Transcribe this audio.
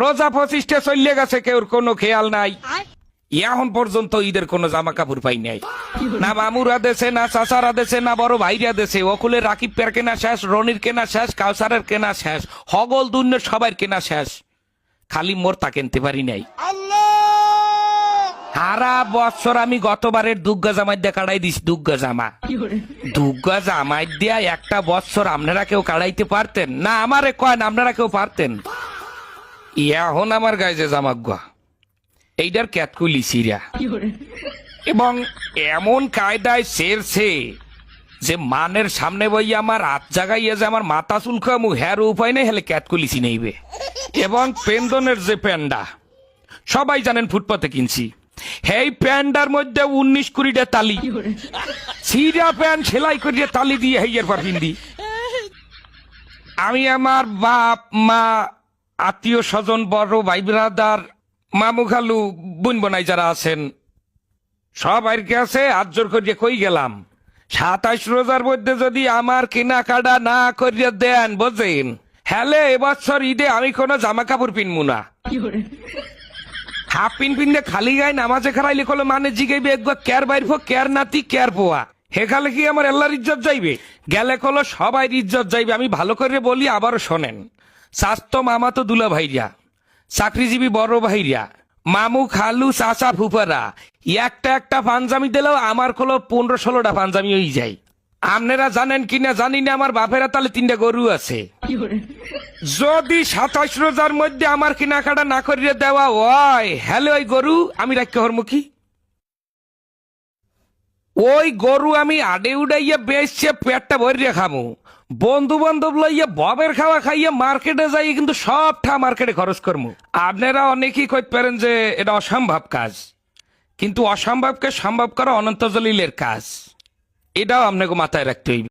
রোজা 25টা চলে গেছে, কেউর কোনো খেয়াল নাই। এখন পর্যন্ত ঈদের কোনো জামা কাপড় পাই নাই, না মামুরা দেশে, না চাচারা দেশে, না বড় ভাইরা দেশে। ওকুলে রাকিব পের কেনা শেষ, রনির কেনা শেষ, কাউসারের কেনা শেষ, হগল দুন্নের সবার কেনা শেষ, খালি মোর তা কিনতে পারি নাই। সারা বছর আমি গতবারের দুগ্গা জামাই দিয়ে কাটাই দিস। দুগ্গা জামা, দুগ্গা জামাই দিয়া একটা বছর আপনারা কেউ কাটাইতে পারতেন না? আমারে কয়েন আপনারা কেউ পারতেন? এখন আমার গায়ে যে জামাগুয়া এইটার ক্যাতকুলি সিরা, এবং এমন কায়দায় সেরছে যে মানের সামনে বই আমার হাত জাগাইয়া যে আমার মাথা চুলকামু হ্যার উপায় নেই, হেলে ক্যাতকুলিসি নেইবে। এবং পেন্দনের যে প্যান্ডা সবাই জানেন ফুটপাতে কিনছি, এই প্যান্ডার মধ্যে 19-20টা তালি, সিরা প্যান্ট সেলাই করিয়ে তালি দিয়ে হেইয়ের পর পিন্দি। আমি আমার বাপ মা, আত্মীয় স্বজন, বড় ভাই ব্রাদার, মামু খালু, বোন বোনাই যারা আছেন সবাই কাছে হাত জোর করিয়ে কই গেলাম, 27 রোজার মধ্যে যদি আমার কেনাকাটা না করিয়ে দেন বোঝেন, হ্যালে এবছর ঈদে আমি কোনো জামা কাপড় পিনবো না। হাফ পিনতে খালি গায়ে নামাজে খারাইলে কলো মানে জিগাইবে একবার কেয়ার বাইর কেয়ার নাতি কেয়ার পোয়া, হেখালে কি আমার আল্লাহর ইজ্জত যাইবে? গেলে কলো সবাই ইজ্জত যাইবে। আমি ভালো করে বলি, আবারও শোনেন। স্বাস্থ্য মামা তো দুলা ভাইরা, চাকরিজীবী বড় ভাইরা, মামু খালু চাচা ফুফারা একটা একটা পাঞ্জামি দিলেও আমার কলো 15-16টা পাঞ্জামি হয়ে যায়। আপনারা জানেন কিনা জানি না, আমার বাপেরা তাহলে 3টা গরু আছে। যদি 27 রোজার মধ্যে আমার কেনাকাটা না করিয়ে দেওয়া হয়, হ্যালো ওই গরু আমি রাখতে হরমুখী, ওই গরু আমি আডে উড়াইয়া বেচছে পেটটা ভরিয়ে খামু। বন্ধু বান্ধব লইয়া ববের খাওয়া খাইয়া মার্কেটে যাই, কিন্তু সবটা মার্কেটে খরচ করবো। আপনারা অনেকেই কইতে পারেন যে এটা অসম্ভব কাজ, কিন্তু অসম্ভবকে সম্ভব করা অনন্ত জলিলের কাজ, এটাও আপনাকে মাথায় রাখতে হইবে।